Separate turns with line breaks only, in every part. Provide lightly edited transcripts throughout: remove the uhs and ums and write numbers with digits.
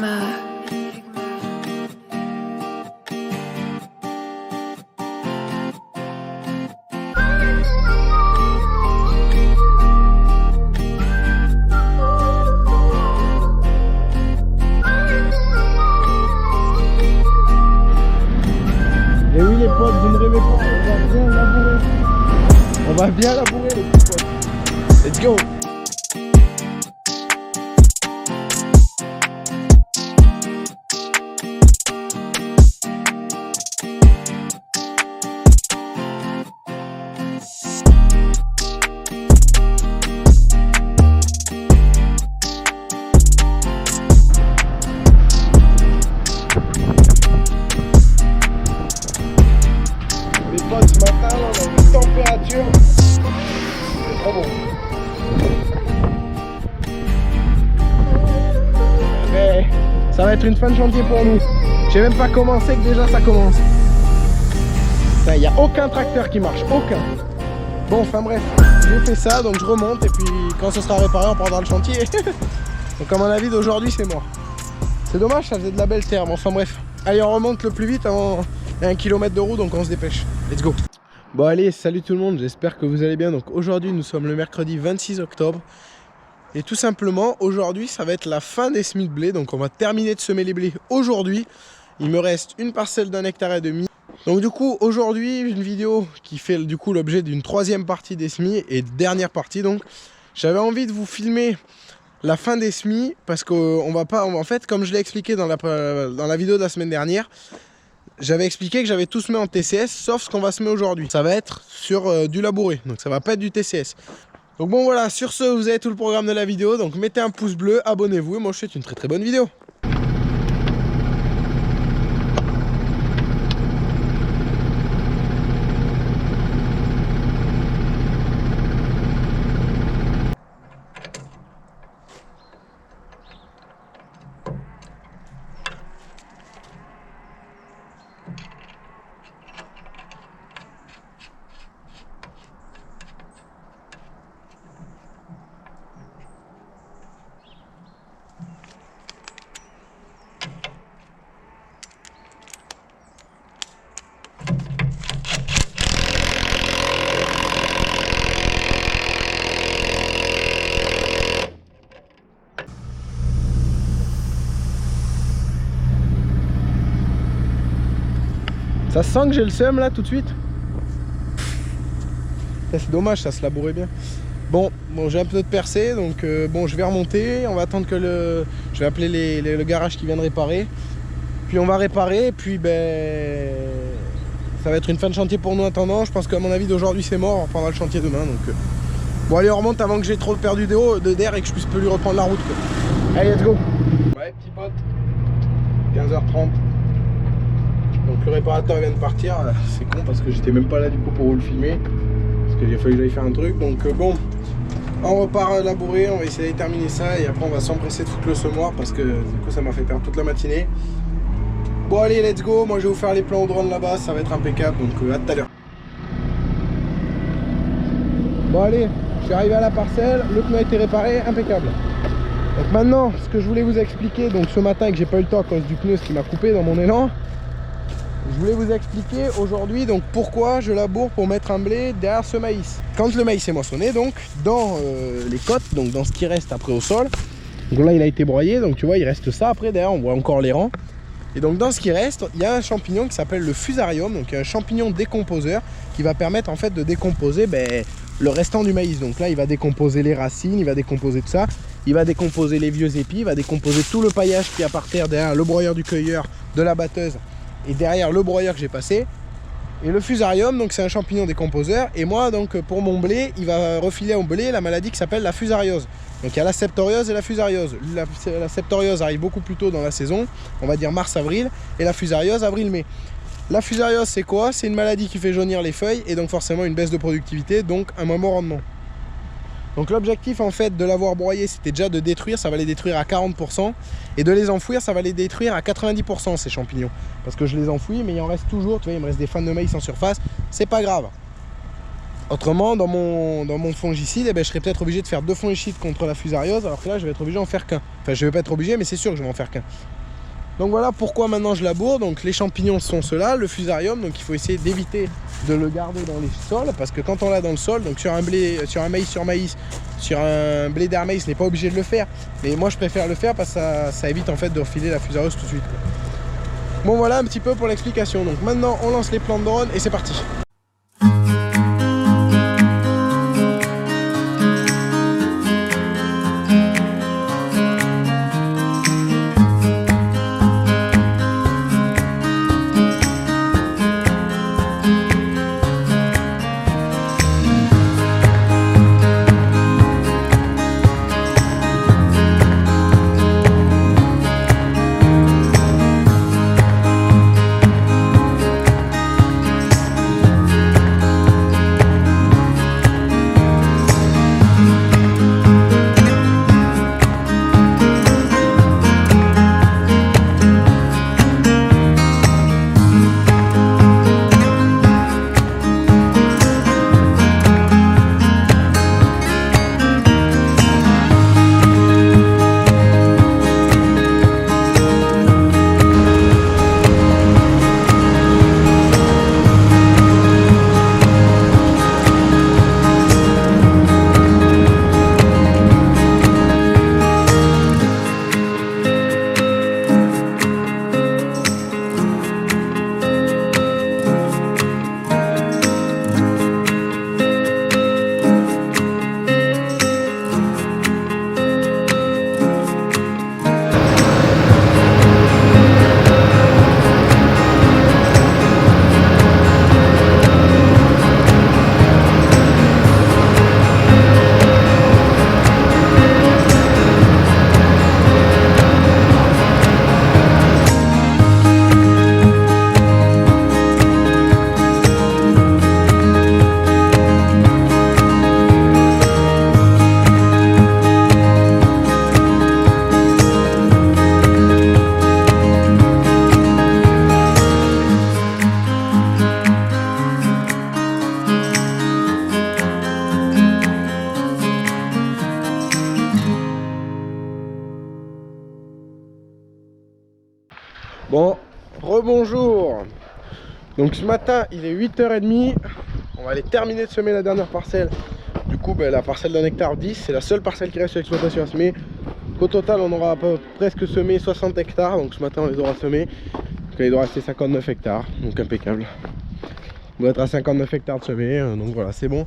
Enigma.
Et oui les potes, vous ne rêvez pas, on va bien labourer. On va bien labourer les petits potes. Let's go. Ce matin, là, on a une température, c'est trop bon. Mais ça va être une fin de chantier pour nous. J'ai même pas commencé que déjà ça commence. Il n'y a aucun tracteur qui marche, aucun. Bon, enfin bref, j'ai fait ça, donc je remonte et puis quand ce sera réparé, on prendra le chantier. Donc à mon avis d'aujourd'hui, c'est mort. C'est dommage, ça faisait de la belle terre. Bon, enfin bref, allez, on remonte le plus vite avant 1 km de roue, donc on se dépêche. Let's go. Bon allez, salut tout le monde, j'espère que vous allez bien. Donc aujourd'hui nous sommes le mercredi 26 octobre. Et tout simplement aujourd'hui ça va être la fin des semis de blé. Donc on va terminer de semer les blés aujourd'hui. Il me reste une parcelle d'1,5 hectare. Donc du coup aujourd'hui une vidéo qui fait du coup l'objet d'une 3e partie des semis et dernière partie. Donc j'avais envie de vous filmer la fin des semis parce qu'on va pas, en fait comme je l'ai expliqué dans la vidéo de la semaine dernière, j'avais expliqué que j'avais tout semé en TCS sauf ce qu'on va semer aujourd'hui. Ça va être sur du labouré, donc ça va pas être du TCS. Donc bon voilà, sur ce vous avez tout le programme de la vidéo. Donc mettez un pouce bleu, abonnez-vous et moi je vous souhaite une très bonne vidéo. Ça sent que j'ai le seum là tout de suite. C'est dommage, ça se labourait bien. Bon j'ai un peu de percée, donc bon je vais remonter. On va attendre que je vais appeler le garage qui vient de réparer. Puis on va réparer et puis ben ça va être une fin de chantier pour nous en attendant. Je pense qu'à mon avis d'aujourd'hui c'est mort, on reprendra le chantier demain. Donc bon allez on remonte avant que j'ai trop perdu d'air et que je puisse plus reprendre la route quoi. Allez let's go. Ouais petit pote, 15h30. Donc le réparateur vient de partir, c'est con parce que j'étais même pas là du coup pour vous le filmer. Parce qu'il a fallu que j'aille faire un truc, donc bon. On repart labourer, on va essayer de terminer ça et après on va s'empresser de foutre le semoir parce que du coup ça m'a fait perdre toute la matinée. Bon allez let's go, moi je vais vous faire les plans au drone là-bas, ça va être impeccable, donc à tout à l'heure. Bon allez, je suis arrivé à la parcelle, le pneu a été réparé, impeccable. Donc maintenant, ce que je voulais vous expliquer, donc ce matin et que j'ai pas eu le temps à cause du pneu, ce qui m'a coupé dans mon élan. Je voulais vous expliquer aujourd'hui donc pourquoi je laboure pour mettre un blé derrière ce maïs. Quand le maïs est moissonné, donc dans les côtes, donc dans ce qui reste après au sol, donc là il a été broyé, donc tu vois il reste ça après derrière, on voit encore les rangs. Et donc dans ce qui reste, il y a un champignon qui s'appelle le fusarium, donc un champignon décomposeur qui va permettre en fait de décomposer le restant du maïs. Donc là il va décomposer les racines, il va décomposer tout ça, il va décomposer les vieux épis, il va décomposer tout le paillage qui est par terre derrière le broyeur du cueilleur, de la batteuse et derrière le broyeur que j'ai passé. Et le fusarium, donc c'est un champignon décomposeur. Et moi, donc pour mon blé, il va refiler au blé la maladie qui s'appelle la fusariose. Donc il y a la septoriose et la fusariose. La septoriose arrive beaucoup plus tôt dans la saison, on va dire mars-avril, et la fusariose avril-mai. La fusariose c'est quoi? C'est une maladie qui fait jaunir les feuilles et donc forcément une baisse de productivité, donc un moins bon rendement. Donc l'objectif en fait de l'avoir broyé, c'était déjà de détruire, ça va les détruire à 40%, et de les enfouir, ça va les détruire à 90% ces champignons. Parce que je les enfouis, mais il en reste toujours, tu vois, il me reste des fans de maïs en surface, c'est pas grave. Autrement, dans mon fongicide, eh ben, je serais peut-être obligé de faire 2 fongicides contre la fusariose, alors que là, je vais être obligé d'en faire qu'un. Enfin, je vais pas être obligé, mais c'est sûr que je vais en faire qu'un. Donc voilà pourquoi maintenant je laboure. Donc les champignons sont ceux-là, le fusarium, donc il faut essayer d'éviter de le garder dans les sols, parce que quand on l'a dans le sol, donc sur un maïs sur maïs, sur un blé d'air maïs, n'est pas obligé de le faire. Mais moi je préfère le faire parce que ça évite en fait de refiler la fusariose tout de suite. Bon voilà un petit peu pour l'explication. Donc maintenant on lance les plantes de drone et c'est parti. Bon, rebonjour. Donc ce matin il est 8h30. On va aller terminer de semer la dernière parcelle. Du coup la parcelle d'un hectare 10, c'est la seule parcelle qui reste sur l'exploitation à semer. Au total on aura presque semé 60 hectares. Donc ce matin on les aura semés. Donc il doit rester 59 hectares. Donc impeccable. On doit être à 59 hectares de semés. Donc voilà, c'est bon.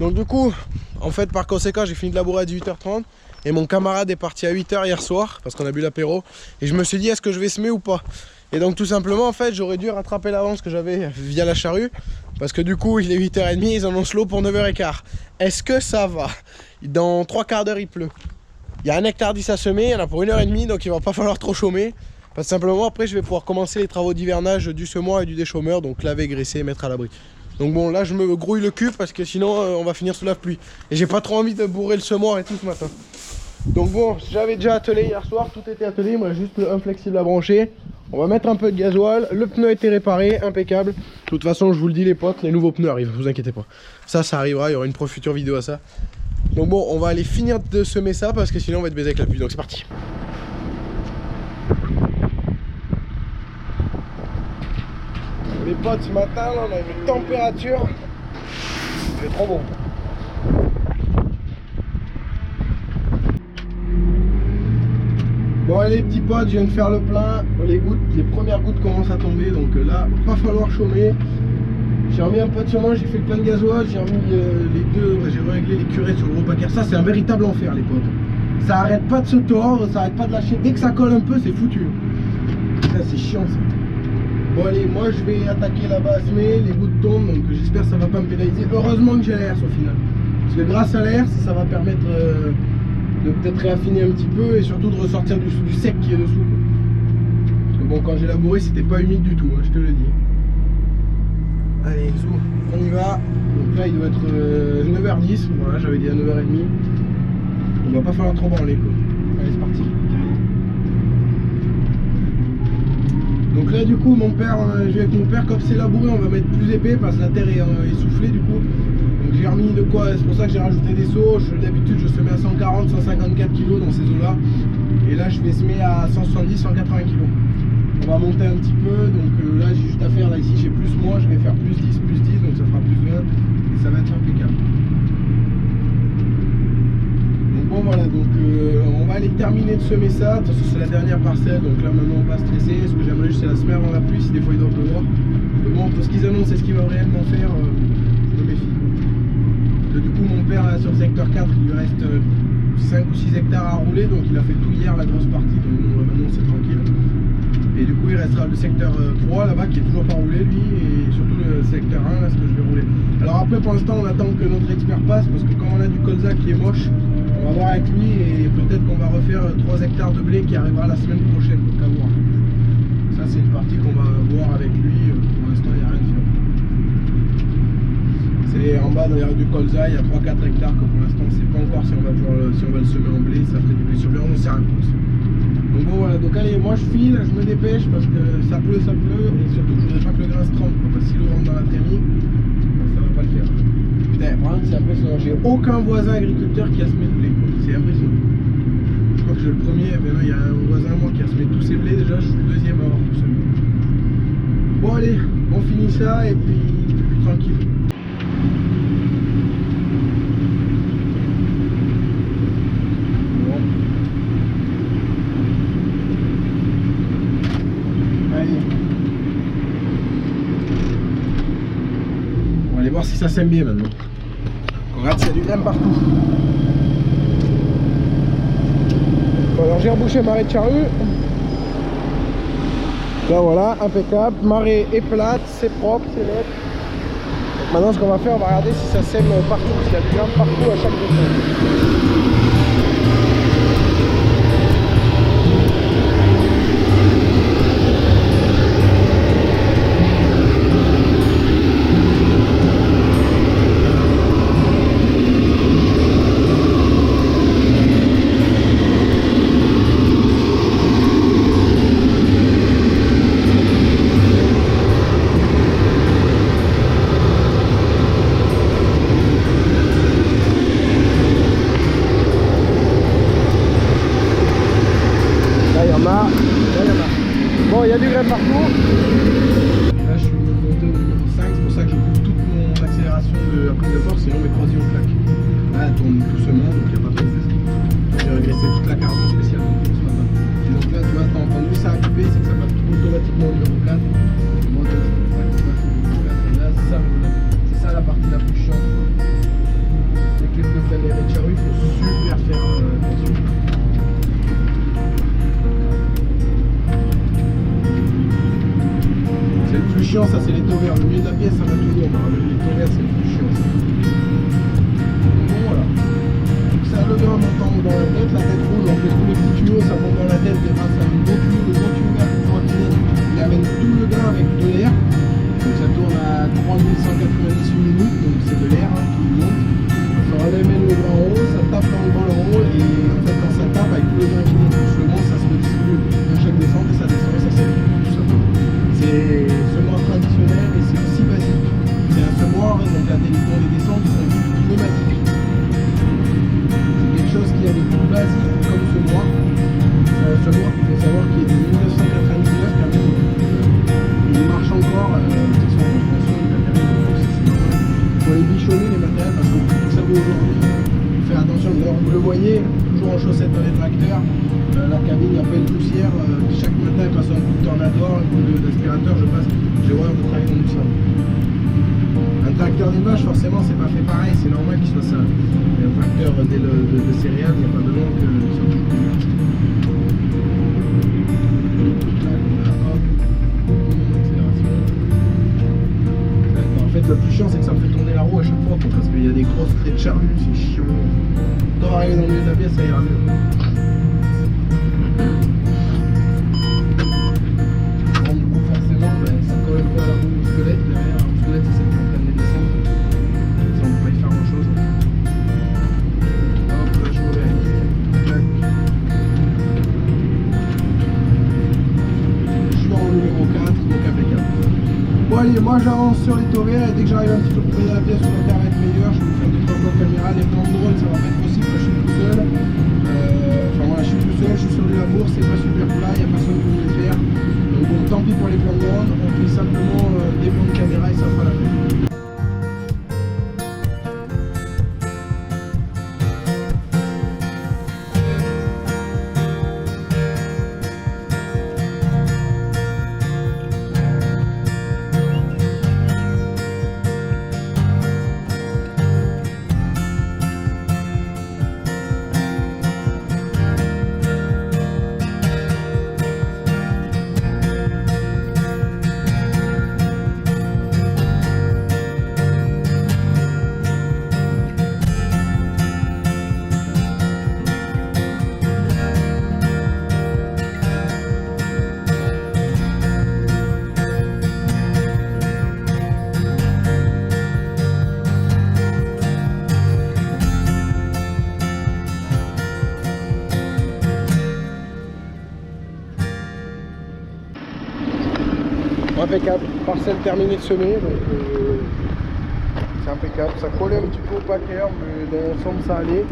Donc du coup, en fait par conséquent j'ai fini de labourer à 18h30. Et mon camarade est parti à 8h hier soir parce qu'on a bu l'apéro. Et je me suis dit est-ce que je vais semer ou pas. Et donc tout simplement en fait j'aurais dû rattraper l'avance que j'avais via la charrue. Parce que du coup il est 8h30, ils annoncent l'eau pour 9h15. Est-ce que ça va? Dans 3 quarts d'heure il pleut. Il y a 1 hectare 10 à semer, il y en a pour 1h30, donc il va pas falloir trop chômer. Parce que simplement après je vais pouvoir commencer les travaux d'hivernage du semoir et du déchaumeur. Donc laver, graisser, mettre à l'abri. Donc bon là je me grouille le cul parce que sinon on va finir sous la pluie. Et j'ai pas trop envie de bourrer le semoir et tout ce matin. Donc bon, j'avais déjà attelé hier soir, tout était attelé, il me reste juste un flexible à brancher. On va mettre un peu de gasoil, le pneu a été réparé, impeccable. De toute façon je vous le dis les potes, les nouveaux pneus arrivent, vous inquiétez pas. Ça arrivera, il y aura une future vidéo à ça. Donc bon, on va aller finir de semer ça parce que sinon on va être baisé avec la pluie, donc c'est parti. Les potes, ce matin là, on a une température, c'est trop bon. Bon allez les petits potes, je viens de faire le plein, les premières gouttes commencent à tomber, donc là, pas falloir chômer. J'ai remis un peu de semence, j'ai fait le plein de gasoil, j'ai remis j'ai réglé les curés sur le gros paquet. Ça c'est un véritable enfer les potes. Ça arrête pas de se tordre, ça arrête pas de lâcher, dès que ça colle un peu c'est foutu. Ça c'est chiant ça. Bon allez, moi je vais attaquer là-bas à semer, les gouttes tombent, donc j'espère que ça va pas me pénaliser. Heureusement que j'ai l'air au final. Parce que grâce à l'air, ça va permettre de peut-être réaffiner un petit peu et surtout de ressortir du sec qui est dessous. Parce que bon, quand j'ai labouré, c'était pas humide du tout, hein, je te le dis. Allez, zou, on y va. Donc là, il doit être 9h10. Voilà, j'avais dit à 9h30. On va pas falloir trop branler quoi. Allez, c'est parti. Donc là, du coup, mon père, je vais avec mon père, comme c'est labouré, on va mettre plus épais parce que la terre est essoufflée du coup. Donc j'ai remis de quoi, c'est pour ça que j'ai rajouté des sauts. D'habitude je semais à 140, 154 kg dans ces eaux là. Et là je vais semer à 170, 180 kg. On va monter un petit peu, donc là j'ai juste à faire, là ici j'ai plus moins, je vais faire plus 10, donc ça fera plus 20 et ça va être impeccable. Donc bon voilà, donc on va aller terminer de semer ça. De toute façon c'est la dernière parcelle, donc là maintenant on va stresser. Ce que j'aimerais juste c'est la semer avant la pluie, si des fois il doit pleuvoir. Mais bon, entre ce qu'ils annoncent et ce qu'ils vont réellement faire, je me méfie. Du coup mon père là sur le secteur 4 il lui reste 5 ou 6 hectares à rouler, donc il a fait tout hier la grosse partie, donc maintenant c'est tranquille. Et du coup il restera le secteur 3 là-bas qui est toujours pas roulé lui, et surtout le secteur 1 là ce que je vais rouler. Alors après pour l'instant on attend que notre expert passe, parce que comme on a du colza qui est moche, on va voir avec lui et peut-être qu'on va refaire 3 hectares de blé qui arrivera la semaine prochaine, donc à voir. Ça c'est une partie qu'on va voir avec lui, pour l'instant il n'y a rien de fait. C'est en bas derrière du colza, il y a 3-4 hectares que pour l'instant on ne sait pas encore si on va le semer en blé, ça ferait du blé sur blé, on ne sait rien pour ça. Donc bon voilà, donc allez, moi je file, je me dépêche parce que ça pleut, et surtout je voudrais pas que le grain se trempe, parce que s'il le rentre dans la trémie, ça va pas le faire. Putain, vraiment c'est impressionnant, j'ai aucun voisin agriculteur qui a semé de blé, c'est impressionnant. Je crois que j'ai le premier, maintenant il y a un voisin à moi qui a semé tous ses blés déjà, je suis le deuxième à avoir tout semé. Bon allez, on finit ça et puis tranquille. On va aller voir si ça sème bien maintenant. On regarde s'il y a du grain partout. Bon, alors j'ai rebouché marée de charrue. Là voilà, impeccable. Marée est plate, c'est propre, c'est net. Donc maintenant ce qu'on va faire, on va regarder si ça sème partout, s'il y a du grain partout à chaque descente. Bon, il y a du grain partout. Là, je suis monté au numéro 5, c'est pour ça que je coupe toute mon accélération de la prise de force, sinon mes croisillons claquent. Là, elle tourne doucement, donc il n'y a pas de stress. J'ai régressé toute la carbone spéciale ce matin. Et donc là, tu vois, t'as entendu ça à couper, c'est que ça passe automatiquement au numéro 4. Moi, donc, et là, c'est ça la partie la plus chiante. Dès que les pneus prennent les raies de charrue, il faut super faire attention. C'est le plus chiant, ça c'est les taux verts. Le milieu de la pièce, ça va toujours. Les taux verts, c'est le plus chiant. Bon, voilà. Donc ça, le grain montant dans la tête rouge, on fait tous les petits tuyaux, ça monte dans la tête grâce à un gros tuyau, le gros tuyau vert pour rentrer. Il amène tout le grain avec de l'air. Donc ça tourne à 3198 minutes, donc c'est de l'air qui monte. Ça ramène le grain en haut, ça tape dans le bol en haut, et en fait quand ça tape avec tout le grain qui monte doucement, ça se redistribue à chaque descente et ça descend et ça s'élève. C'est semoir traditionnel et c'est aussi basique. C'est un semoir, donc la téléphone des descentes sont pneumatiques. C'est quelque chose qui est de plus basique comme semoir. C'est un semoir qu'il faut savoir qui est de 1999 quand même. Il marche encore, c'est son construction de matériel. Il faut les bichonner les matériels parce que vous savez aujourd'hui, faire attention, vous le voyez, toujours en chaussettes dans les tracteurs. Leur cabine, il y a pas une poussière. Chaque matin, il passe un coup de tornador, un coup d'aspirateur, j'ai horreur de travailler dans du sable. Un tracteur d'élevage, forcément, c'est pas fait pareil, c'est normal qu'il soit sale. Mais un tracteur de céréales, il n'y a pas de long que ça touche plus. En fait, le plus chiant, c'est que ça me fait tourner la roue à chaque fois, parce qu'il y a des grosses traits de charrue, c'est chiant. Quand on arrive dans le milieu de la pièce, ça ira mieux. allez, moi j'avance sur les taux verts et dès que j'arrive un petit peu plus près de la pièce où la terre va être meilleure, je vais vous faire 2-3 plans caméra. Les plans de drone ça va pas être possible, je suis tout seul. Enfin voilà, je suis tout seul, je suis sur du labour, c'est pas super plat, il n'y a personne qui veut le faire. Donc bon, tant pis pour les plans de drone, on fait simplement des plans de caméra et ça fera la peine. Impeccable, parcelle terminée de semer, donc c'est impeccable, ça collait un petit peu au paquet, mais dans l'ensemble ça allait.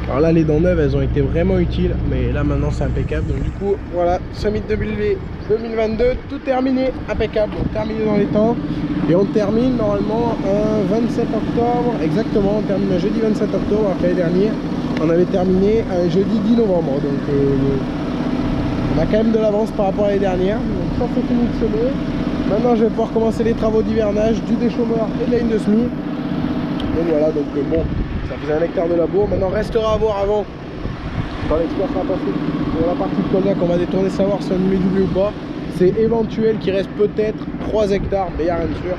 Alors là les dents neuves elles ont été vraiment utiles, mais là maintenant c'est impeccable, donc du coup voilà, Summit 2022, tout terminé, impeccable, donc terminé dans les temps, et on termine normalement un 27 octobre, exactement, on termine un jeudi 27 octobre, alors que l'année dernière on avait terminé un jeudi 10 novembre, donc on a quand même de l'avance par rapport à l'année dernière, donc ça c'est fini de semer. Maintenant je vais pouvoir commencer les travaux d'hivernage, du déchômeur et de la ligne de semis. Donc voilà, donc bon, ça faisait 1 hectare de labour. Maintenant restera à voir avant, quand l'expert sera passé pour la partie de Cognac, on va détourner savoir si on y met doublé ou pas. C'est éventuel qu'il reste peut-être 3 hectares, mais il n'y a rien de sûr.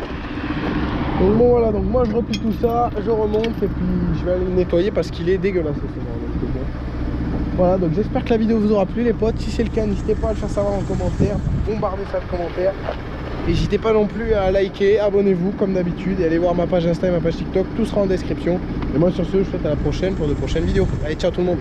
Donc bon voilà, donc moi je replie tout ça, je remonte et puis je vais aller le nettoyer parce qu'il est dégueulasse ce moment. Donc bon. Voilà, donc j'espère que la vidéo vous aura plu les potes. Si c'est le cas, n'hésitez pas à le faire savoir en commentaire, bombardez ça de commentaires. N'hésitez pas non plus à liker, abonnez-vous comme d'habitude et allez voir ma page Insta et ma page TikTok, tout sera en description. Et moi sur ce, je vous souhaite à la prochaine pour de prochaines vidéos. Allez, ciao tout le monde.